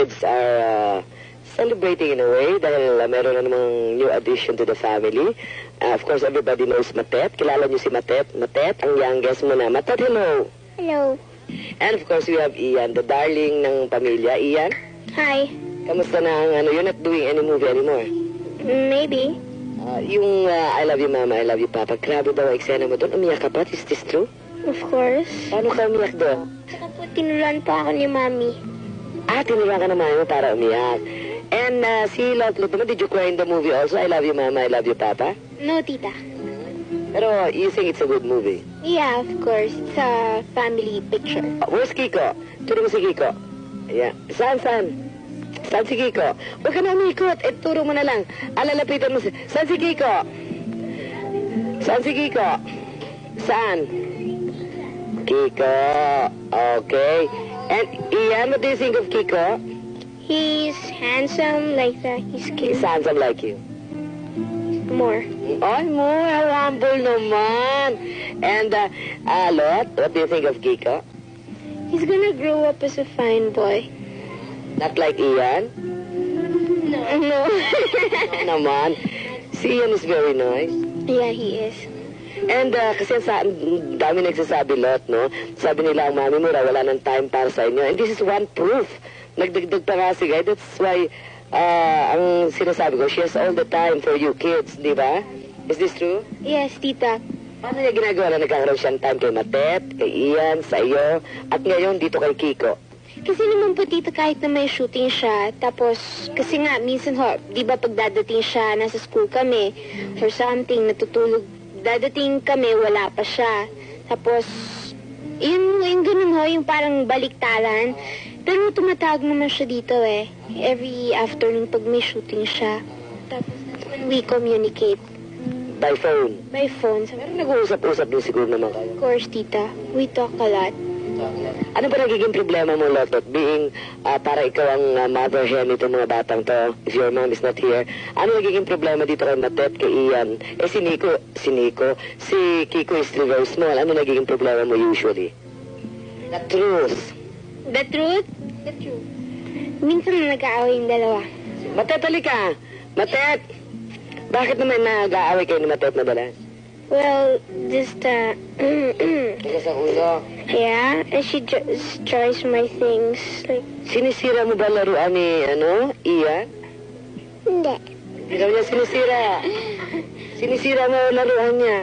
kids are celebrating in a way dahil meron na namang new addition to the family. Of course, everybody knows Matet. Kilala niyo si Matet? Matet, ang youngest mo na. Matet, hello! Hello. And of course, we have Ian, the darling ng pamilya. Ian, Hi. kamusta na ang you're not doing any movie anymore? Maybe. Yung I love you mama, I love you papa, grabe daw ang eksena mo doon. Umiyak ka pa? Is this true? Of course. Paano ka umiyak doon? Saka po tinuruan pa ako ni Mami. Tinuruan ka naman mo para umiyak. And si Lot naman, did you cry in the movie also? I love you mama, I love you papa? No, tita. Pero you think it's a good movie? Yeah, of course. It's a family picture. Where's Kiko? Turo mo si Kiko. Yeah. Saan? Saan si Kiko? Huwag ka na umikot. Turo mo na lang. Alalapitan mo si... Saan si Kiko? Saan si Kiko? Saan? Kiko. Okay. And Ian, what do you think of Kiko? He's handsome like that. He's cute. He's handsome like you. More. Ay, mo, how humble naman. And, Lot, what do you think of Kiko? He's gonna grow up as a fine boy. Not like Ian? No. No naman. Si Ian is very nice. Yeah, he is. And kasi dami nagsasabi, Lot, no? Sabi nila, ang mami mo wala ng time para sa inyo. And this is one proof. Nagdagdag pa nga si Guy. That's why, ang sinasabi ko, she has all the time for you kids, di ba? Is this true? Yes, tita. Paano niya ginagawa na nagkakaroon siya ng time kay Matet, kay Ian, sa iyo, at ngayon dito kay Kiko? Kasi naman po, tita, kahit na may shooting siya, tapos, kasi nga, minsan ho, di ba pagdadating siya, nasa school kami, for something, natutulog, dadating kami, wala pa siya. Tapos, yung ganun ho, yung parang baliktaran. Pero tumatawag naman siya dito eh. Every afternoon pag may shooting siya. Tapos, that's when we communicate. By phone? By phone. Pero nag-uusap-usap din siguro naman kayo. Of course, tita. We talk a lot. Ano ba nagiging problema mo, Lotot? Being para ikaw ang mother hen itong mga batang to, if your mom is not here, ano nagiging problema dito kay Matet, kay Ian? Si Kiko is still very small. Ano nagiging problema mo usually? The truth. The truth? The truth. Minsan nag-aaway yung dalawa. Matet, halika! Matet! Bakit naman nag-aaway kayo ni Matet madalas? Well, just, Tigas ang ulo. yeah, and she destroys my things. Like, Sinisira mo ba laruan ni, Ian? hindi. Hindi daw niya sinisira. Sinisira mo laruan niya.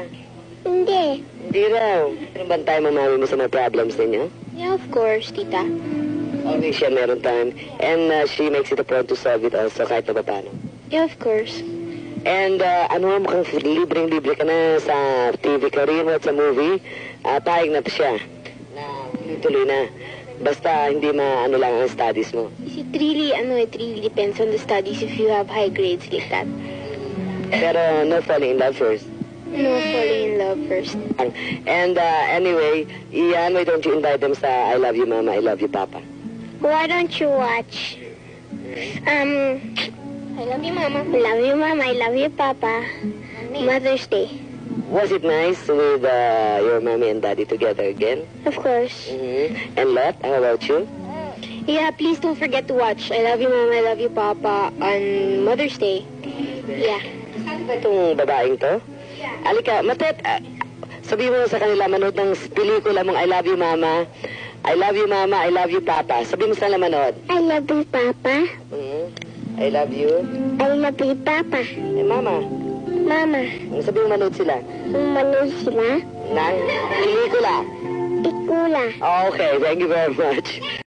Hindi. Hindi raw. Meron ba tayo mamami mo sa mga problems ninyo? Yeah, of course, tita. Always siya meron time. And she makes it a point to solve it also kahit na ba paano. Yeah, of course. And mukhang libreng-libre ka na sa TV career mo at sa movie. Pahig na pa siya. Na tuloy na. Basta hindi lang ang studies mo. It really depends on the studies if you have high grades like that. Pero no falling in love first. No falling in love first. And anyway, Ian, why don't you invite them sa I love you mama, I love you papa? Why don't you watch? I love you, Mama. I love you, Mama. I love you, Papa. Mother's Day. Was it nice with your mommy and daddy together again? Of course. Mm-hmm. And Lot, how about you? Yeah, please don't forget to watch I Love You, Mama. I Love You, Papa on Mother's Day. Yeah. Saan ba itong babaeng to? Alika, Matet, sabihin mo sa kanila, manood ng pelikula mong I love you, Mama. I love you, Mama. I love you, Papa. Sabihin mo sa kanila manood. I love you, Papa. I love you. I love you, Papa. Eh, Mama. Mama. Sabihin mo manood sila. Manood sila? Ng pelikula. Pikula. Okay, thank you very much.